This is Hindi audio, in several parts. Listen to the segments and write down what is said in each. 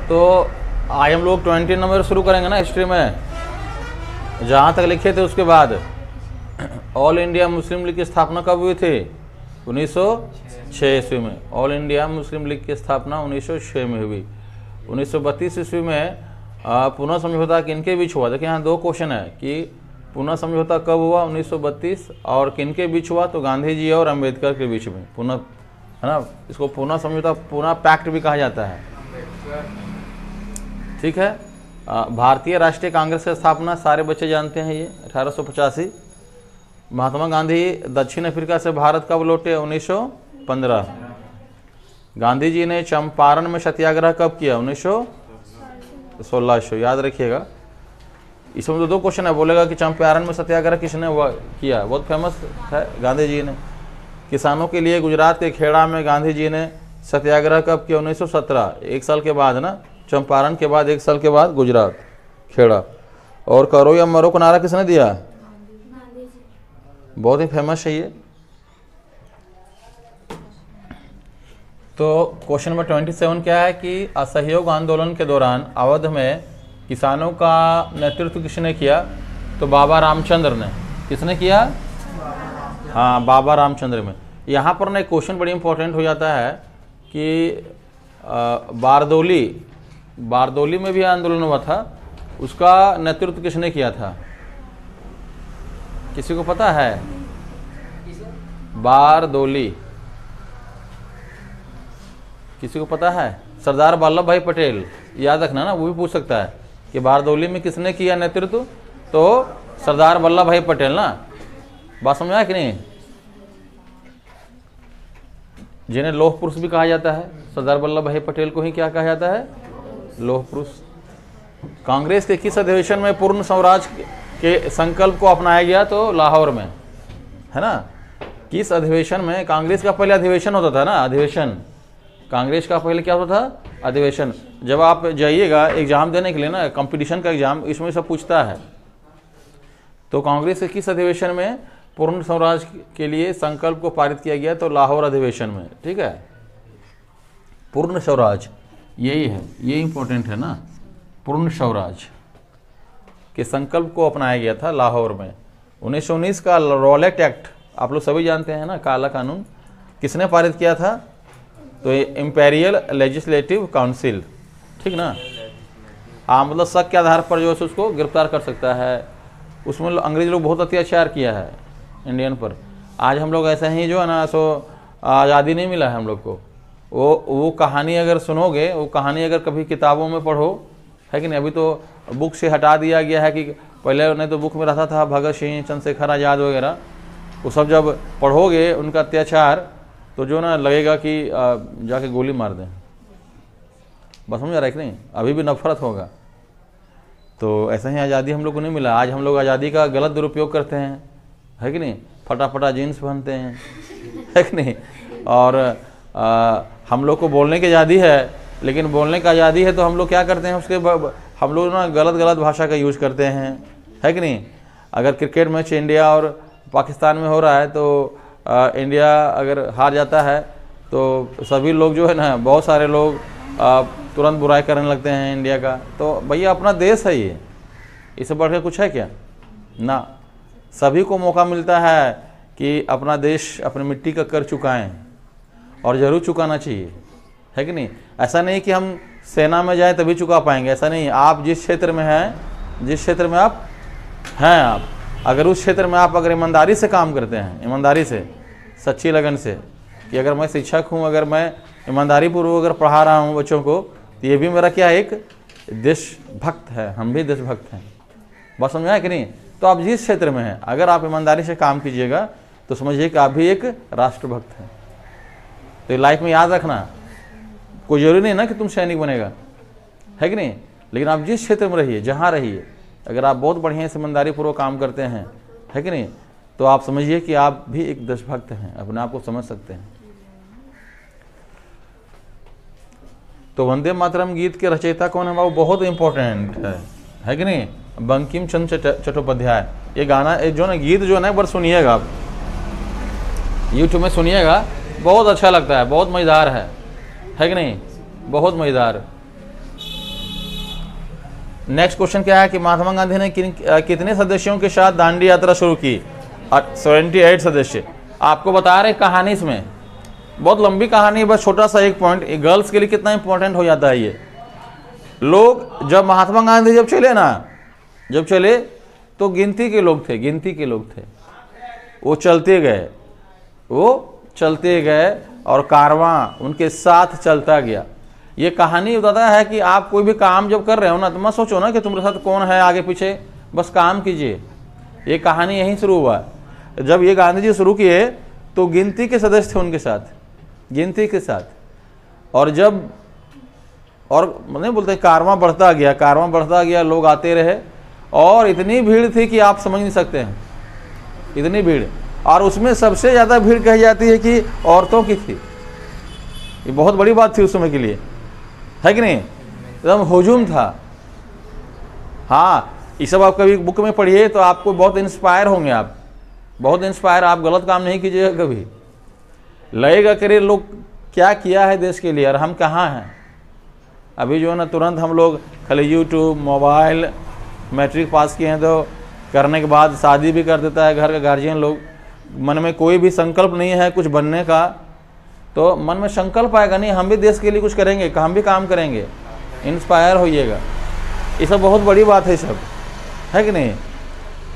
तो आज हम लोग 20 नंबर शुरू करेंगे ना हिस्ट्री में, जहाँ तक लिखे थे उसके बाद। ऑल इंडिया मुस्लिम लीग की स्थापना कब हुई थी? 1906 ईस्वी में। ऑल इंडिया मुस्लिम लीग की स्थापना 1906 में हुई। 1932 ईस्वी में पुनः समझौता किनके बीच हुआ? देखिए यहाँ दो क्वेश्चन है कि पुनः समझौता कब हुआ 1932, और किनके बीच हुआ? तो गांधी जी और अंबेडकर के बीच में पुनः, है ना। इसको पुनः समझौता, पुनः पैक्ट भी कहा जाता है, ठीक है। भारतीय राष्ट्रीय कांग्रेस की स्थापना सारे बच्चे जानते हैं, ये 1885। महात्मा गांधी दक्षिण अफ्रीका से भारत कब लौटे? 1915। गांधी जी ने चंपारण में सत्याग्रह कब किया? 1600। याद रखिएगा, इसमें तो दो क्वेश्चन है। बोलेगा कि चंपारण में सत्याग्रह किसने किया? बहुत फेमस है, गांधी जी ने। किसानों के लिए गुजरात के खेड़ा में गांधी जी ने सत्याग्रह कब किया? 1917। एक साल के बाद ना, चंपारण के बाद 1 साल के बाद गुजरात खेड़ा। और करो या मरो का नारा किसने दिया? बहुत ही फेमस है ये। तो क्वेश्चन नंबर 27 क्या है कि असहयोग आंदोलन के दौरान अवध में किसानों का नेतृत्व किसने किया? तो बाबा रामचंद्र ने। किसने किया? हाँ, बाबा रामचंद्र में। यहाँ पर ना एक क्वेश्चन बड़ी इंपॉर्टेंट हो जाता है कि बारदौली में भी आंदोलन हुआ था, उसका नेतृत्व किसने किया था? किसी को पता है? बारदौली किसी को पता है? सरदार वल्लभ भाई पटेल। याद रखना ना, वो भी पूछ सकता है कि बारदौली में किसने किया नेतृत्व? तो सरदार वल्लभ भाई पटेल ना। बात समझ आया कि नहीं? जिन्हें लौह पुरुष भी कहा जाता है, सरदार वल्लभ भाई पटेल को ही क्या कहा जाता है? लौह पुरुष। कांग्रेस के किस अधिवेशन में पूर्ण स्वराज के संकल्प को अपनाया गया? तो लाहौर में, है ना। किस अधिवेशन में? कांग्रेस का पहले अधिवेशन होता था ना, अधिवेशन। कांग्रेस का पहले क्या होता था? अधिवेशन। जब आप जाइएगा एग्जाम देने के लिए ना, कंपटीशन का एग्जाम, इसमें सब पूछता है। तो कांग्रेस के किस अधिवेशन में पूर्ण स्वराज के लिए संकल्प को पारित किया गया? तो लाहौर अधिवेशन में, ठीक है। पूर्ण स्वराज यही है, ये इंपॉर्टेंट है ना। पूर्ण स्वराज के संकल्प को अपनाया गया था लाहौर में। 1919 का रॉलेट एक्ट आप लोग सभी जानते हैं ना, काला कानून, किसने पारित किया था? तो इंपेरियल लेजिस्लेटिव काउंसिल, ठीक ना। हाँ, मतलब शक के आधार पर जो है उसको गिरफ्तार कर सकता है। उसमें अंग्रेज लोग बहुत अत्याचार किया है इंडियन पर। आज हम लोग ऐसे ही जो है ना, सो आज़ादी नहीं मिला है हम लोग को। वो कहानी अगर सुनोगे, वो कहानी अगर कभी किताबों में पढ़ो, है कि नहीं। अभी तो बुक से हटा दिया गया है कि पहले नहीं तो बुक में रहता था भगत सिंह, चंद्रशेखर आज़ाद वगैरह। वो सब जब पढ़ोगे उनका अत्याचार, तो जो ना लगेगा कि जाके गोली मार दें। बस समझ आ रहा है कि नहीं? अभी भी नफरत होगा। तो ऐसा ही आज़ादी हम लोग को नहीं मिला। आज हम लोग आज़ादी का गलत दुरुपयोग करते हैं, है कि नहीं। फटाफटा जीन्स पहनते हैं, है कि नहीं। और हम लोग को बोलने की आज़ादी है, लेकिन बोलने का आज़ादी है तो हम लोग क्या करते हैं उसके हम लोग ना गलत भाषा का यूज़ करते हैं, है कि नहीं। अगर क्रिकेट मैच इंडिया और पाकिस्तान में हो रहा है, तो इंडिया अगर हार जाता है तो सभी लोग जो है ना, बहुत सारे लोग तुरंत बुराई करने लगते हैं इंडिया का। तो भैया अपना देश है ये, इससे बढ़ के कुछ है क्या? ना। सभी को मौका मिलता है कि अपना देश, अपनी मिट्टी का कर चुकाएं, और ज़रूर चुकाना चाहिए, है कि नहीं। ऐसा नहीं कि हम सेना में जाएं तभी चुका पाएंगे, ऐसा नहीं। आप जिस क्षेत्र में हैं, जिस क्षेत्र में आप हैं, आप अगर उस क्षेत्र में आप अगर ईमानदारी से काम करते हैं, ईमानदारी से, सच्ची लगन से, कि अगर मैं शिक्षक हूँ, अगर मैं ईमानदारी पूर्वक अगर पढ़ा रहा हूँ बच्चों को, तो ये भी मेरा क्या, एक देशभक्त है। हम भी देशभक्त हैं। बात समझ आया कि नहीं। तो आप जिस क्षेत्र में हैं, अगर आप ईमानदारी से काम कीजिएगा तो समझिए कि आप भी एक राष्ट्रभक्त हैं। तो लाइफ में याद रखना, कोई जरूरी नहीं ना कि तुम सैनिक बनेगा, है कि नहीं। लेकिन आप जिस क्षेत्र में रहिए, जहाँ रहिए, अगर आप बहुत बढ़िया से ईमानदारी पूर्वक काम करते हैं, है कि नहीं, तो आप समझिए कि आप भी एक देशभक्त हैं, अपने आप को समझ सकते हैं। तो वंदे मातरम गीत के रचयिता कौन है? वो बहुत इंपॉर्टेंट है कि नहीं। बंकिम चंद्र चट्टोपाध्याय। ये गाना जो ना, गीत जो है ना, एक बार सुनिएगा आप, यूट्यूब में सुनिएगा, बहुत अच्छा लगता है, बहुत मज़ेदार है कि नहीं, बहुत मज़ेदार। नेक्स्ट क्वेश्चन क्या है कि महात्मा गांधी ने कितने सदस्यों के साथ दांडी यात्रा शुरू की? 78 सदस्य। आपको बता रहे कहानी, इसमें बहुत लंबी कहानी है, बस छोटा सा एक पॉइंट, गर्ल्स के लिए कितना इंपॉर्टेंट हो जाता है ये। लोग जब महात्मा गांधी जब चले तो गिनती के लोग थे, वो चलते गए और कारवां उनके साथ चलता गया। ये कहानी बताता है कि आप कोई भी काम जब कर रहे हो ना, तो मत सोचो ना कि तुम्हारे साथ कौन है आगे पीछे, बस काम कीजिए। ये कहानी यहीं शुरू हुआ। जब ये गांधी जी शुरू किए तो गिनती के सदस्य थे उनके साथ, गिनती के साथ, और नहीं बोलते, कारवां बढ़ता गया, लोग आते रहे और इतनी भीड़ थी कि आप समझ नहीं सकते हैं, इतनी भीड़। और उसमें सबसे ज़्यादा भीड़ कही जाती है कि औरतों की थी। ये बहुत बड़ी बात थी उस समय के लिए, है कि नहीं? एकदम हुजूम था। हाँ, ये सब आप कभी बुक में पढ़िए तो आपको बहुत इंस्पायर होंगे, आप गलत काम नहीं कीजिएगा कभी। लगेगा कि लोग क्या किया है देश के लिए और हम कहाँ हैं। अभी जो है ना, तुरंत हम लोग खाली यूट्यूब, मोबाइल, मैट्रिक पास किए हैं तो करने के बाद शादी भी कर देता है घर का गार्जियन लोग। मन में कोई भी संकल्प नहीं है कुछ बनने का, तो मन में संकल्प आएगा नहीं हम भी देश के लिए कुछ करेंगे, हम भी काम करेंगे, इंस्पायर होइएगा। ये सब बहुत बड़ी बात है, सब है कि नहीं?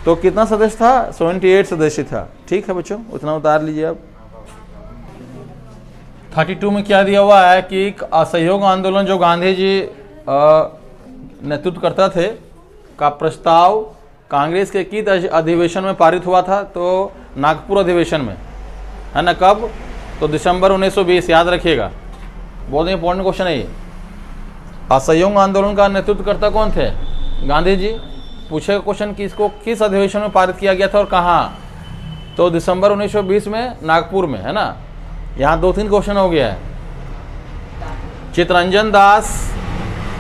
तो कितना सदस्य था? 78 सदस्य था। ठीक है बच्चों, उतना उतार लीजिए आप। 32 में क्या दिया हुआ है कि असहयोग आंदोलन जो गांधी जी नेतृत्व करता थे का प्रस्ताव कांग्रेस के किस अधिवेशन में पारित हुआ था? तो नागपुर अधिवेशन में, है ना। कब? तो दिसंबर 1920, याद रखिएगा, बहुत इंपॉर्टेंट क्वेश्चन है ये। असहयोग आंदोलन का नेतृत्व करता कौन थे? गांधी जी। पूछेगा क्वेश्चन कि इसको किस अधिवेशन में पारित किया गया था और कहाँ? तो दिसंबर 1920 में नागपुर में, है ना। यहाँ 2-3 क्वेश्चन हो गया है। चित्तरंजन दास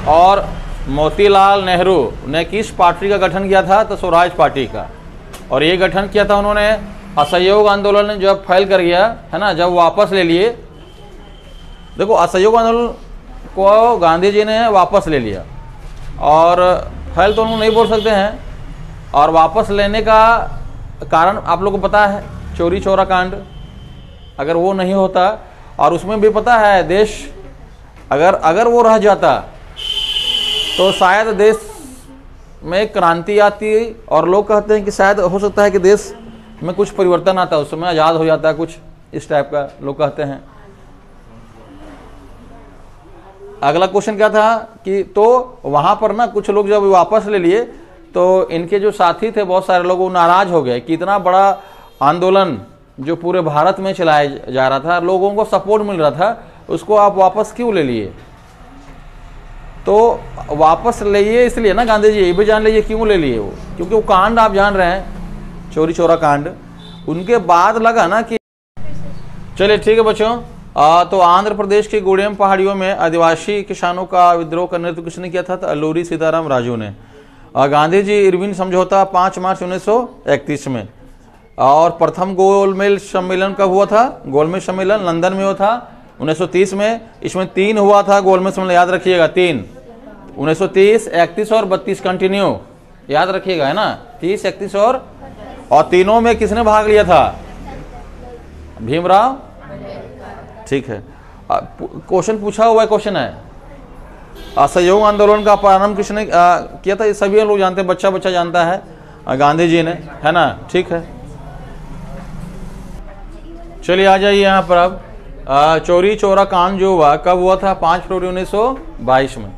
और मोतीलाल नेहरू ने किस पार्टी का गठन किया था? तो स्वराज पार्टी का। और ये गठन किया था उन्होंने असहयोग आंदोलन जब फैल कर गया, है ना, जब वापस ले लिए। देखो, असहयोग आंदोलन को गांधी जी ने वापस ले लिया, और फैल तो उन्होंने नहीं बोल सकते हैं। और वापस लेने का कारण आप लोगों को पता है, चोरी चौरा कांड। अगर वो नहीं होता, और उसमें भी पता है देश अगर वो रह जाता तो शायद देश में क्रांति आती, और लोग कहते हैं कि शायद हो सकता है कि देश में कुछ परिवर्तन आता, उस समय आज़ाद हो जाता है, कुछ इस टाइप का लोग कहते हैं। अगला क्वेश्चन क्या था कि तो वहाँ पर ना कुछ लोग जब वापस ले लिए तो इनके जो साथी थे बहुत सारे लोग वो नाराज हो गए कि इतना बड़ा आंदोलन जो पूरे भारत में चलाया जा रहा था, लोगों को सपोर्ट मिल रहा था, उसको आप वापस क्यों ले लिए? तो वापस लिए इसलिए ना, गांधी जी ये भी जान लीजिए क्यों ले लिए वो, क्योंकि वो कांड आप जान रहे हैं, चोरी चौरा कांड। उनके बाद लगा ना कि चलिए ठीक है बच्चों, तो आंध्र प्रदेश के गुड़ेम पहाड़ियों में आदिवासी किसानों का विद्रोह का नेतृत्व किसने किया था? तो अल्लूरी सीताराम राजू ने। गांधी जी इरविन समझौता 5 मार्च 1931 में। और प्रथम गोलमेज सम्मेलन कब हुआ था? गोलमेज सम्मेलन लंदन में हुआ था 1930 में। इसमें 3 हुआ था गोलमेज सम्मेलन, याद रखिएगा 3, 1930, 31 और 32 कंटिन्यू, याद रखिएगा, है ना, 30, 31 और तीनों में किसने भाग लिया था? भीमराव। ठीक है, क्वेश्चन पूछा हुआ क्वेश्चन है, असहयोग आंदोलन का प्रारंभ किसने किया था? ये सभी लोग जानते हैं, बच्चा जानता है, गांधी जी ने, है ना। ठीक है, चलिए आ जाइए यहाँ पर। अब चोरी चौरा कांड जो हुआ कब हुआ था? 5 फरवरी 1922 में।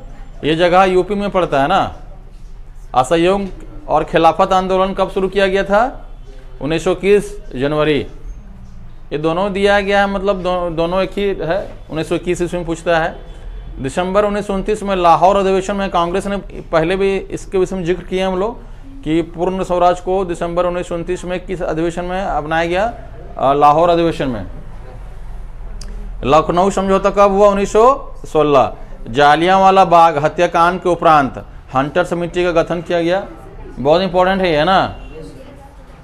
ये जगह यूपी में पड़ता है ना। असहयोग और खिलाफत आंदोलन कब शुरू किया गया था? 1921 जनवरी। ये दोनों दिया गया है, मतलब दोनों एक ही है। 1921 इसमें पूछता है। दिसंबर 1929 में लाहौर अधिवेशन में कांग्रेस ने, पहले भी इसके विषय में जिक्र किया हम लोग कि पूर्ण स्वराज को दिसंबर 1929 में किस अधिवेशन में अपनाया गया? लाहौर अधिवेशन में। लखनऊ समझौता कब हुआ? 1916। जालियांवाला बाग हत्याकांड के उपरांत हंटर समिति का गठन किया गया। बहुत इंपॉर्टेंट है ना।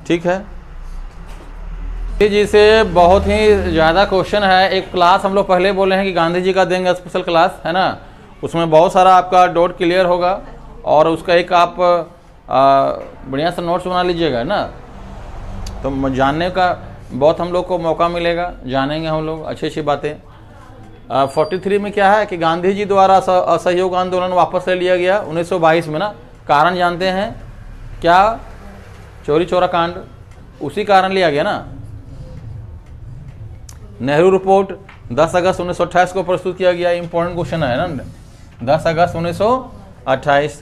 ठीक है जी, से बहुत ही ज़्यादा क्वेश्चन है। एक क्लास हम लोग पहले बोले हैं कि गांधी जी का देंगे स्पेशल क्लास, है ना, उसमें बहुत सारा आपका डाउट क्लियर होगा। और उसका एक आप बढ़िया सा नोट्स बना लीजिएगा ना, तो जानने का बहुत हम लोग को मौका मिलेगा, जानेंगे हम लोग अच्छी अच्छी बातें। 43 में क्या है कि गांधी जी द्वारा असहयोग आंदोलन वापस ले लिया गया 1922 में ना। कारण जानते हैं क्या? चोरी चोरा कांड, उसी कारण लिया गया ना। नेहरू रिपोर्ट 10 अगस्त 1928 को प्रस्तुत किया गया। इंपॉर्टेंट क्वेश्चन है ना, 10 अगस्त 1928।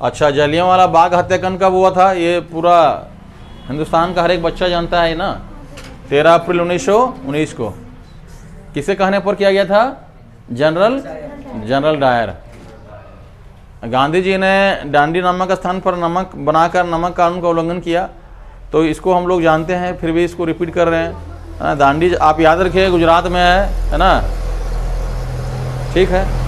अच्छा, जलियांवाला बाग हत्याकांड कब हुआ था? ये पूरा हिंदुस्तान का हर एक बच्चा जानता है ना, 13 अप्रैल 1919 को। किसे कहने पर किया गया था? General Dyer. गांधी जी ने डांडी नमक स्थान पर नमक बनाकर नमक कानून का उल्लंघन किया, तो इसको हम लोग जानते हैं, फिर भी इसको रिपीट कर रहे हैं। दांडी आप याद रखिए, गुजरात में है ना, ठीक है।